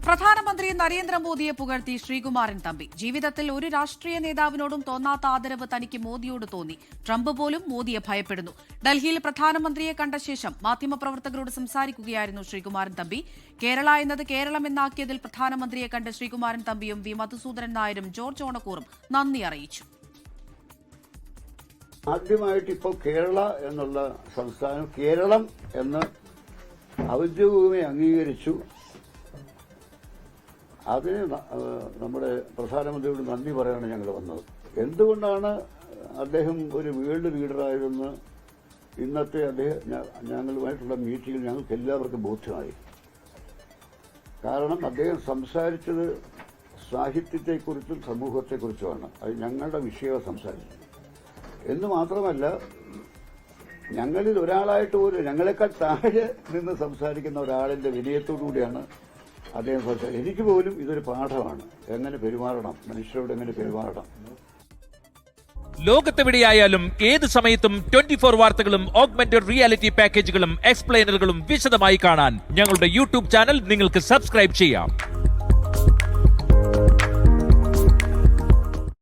പ്രധാനമന്ത്രി നരേന്ദ്രമോദിയെ പുകഴ്ത്തി ശ്രീകുമാരൻ തമ്പി. ജീവിതത്തിൽ ഒരു രാഷ്ട്രീയ നേതാവിനോടും തോന്നാത്ത ആദരവ് തനിക്ക് മോദിയോട് തോന്നി. ട്രംപ് പോലും മോദിയെ ഭയപ്പെടുന്നു. ഡൽഹിയിൽ പ്രധാനമന്ത്രിയെ കണ്ട ശേഷം മാധ്യമപ്രവർത്തകരോട് സംസാരിക്കുകയായിരുന്നു ശ്രീകുമാരൻ തമ്പി. കേരള എന്നത് കേരളം എന്നാക്കിയതിൽ പ്രധാനമന്ത്രിയെ കണ്ട് ശ്രീകുമാരൻ തമ്പിയും വി മധുസൂദനൻ നായരും ജോർജ് ഓണക്കൂറും നന്ദി അറിയിച്ചു. ആദ്യമായിട്ട് ഇപ്പോൾ കേരള എന്നുള്ള സംസ്ഥാനം കേരളം എന്ന് ഔദ്യോഗികമായി അംഗീകരിച്ചു. അതിന് നമ്മുടെ പ്രധാനമന്ത്രിയോട് നന്ദി പറയാനാണ് ഞങ്ങൾ വന്നത്. എന്തുകൊണ്ടാണ് അദ്ദേഹം ഒരു വേൾഡ് ലീഡറായതെന്ന് ഇന്നത്തെ ഞങ്ങളുമായിട്ടുള്ള മീറ്റിംഗിൽ ഞങ്ങൾക്ക് എല്ലാവർക്കും ബോധ്യമായി. കാരണം അദ്ദേഹം സംസാരിച്ചത് സാഹിത്യത്തെക്കുറിച്ചും സമൂഹത്തെക്കുറിച്ചുമാണ്. അത് ഞങ്ങളുടെ വിഷയം സംസാരിച്ചത് എന്ന് മാത്രമല്ല, ഞങ്ങളിൽ ഒരാളായിട്ട് പോലും ഞങ്ങളെക്കാൾ താഴെ നിന്ന് സംസാരിക്കുന്ന ഒരാളിന്റെ വിനയത്തോടുകൂടിയാണ് അദ്ദേഹം സംസാരിച്ചത്. എനിക്ക് പോലും ഇതൊരു പാഠമാണ്. എങ്ങനെ പെരുമാറണം, മനുഷ്യരോട് എങ്ങനെ പെരുമാറണം. ലോകത്തെവിടെയായാലും ഏത് സമയത്തും 24 വാർത്തകളും ഓഗ്മെന്റഡ് റിയാലിറ്റി പാക്കേജുകളും എക്സ്പ്ലെയിനറുകളും വിശദമായി കാണാൻ ഞങ്ങളുടെ യൂട്യൂബ് ചാനൽ നിങ്ങൾക്ക് സബ്സ്ക്രൈബ് ചെയ്യാം.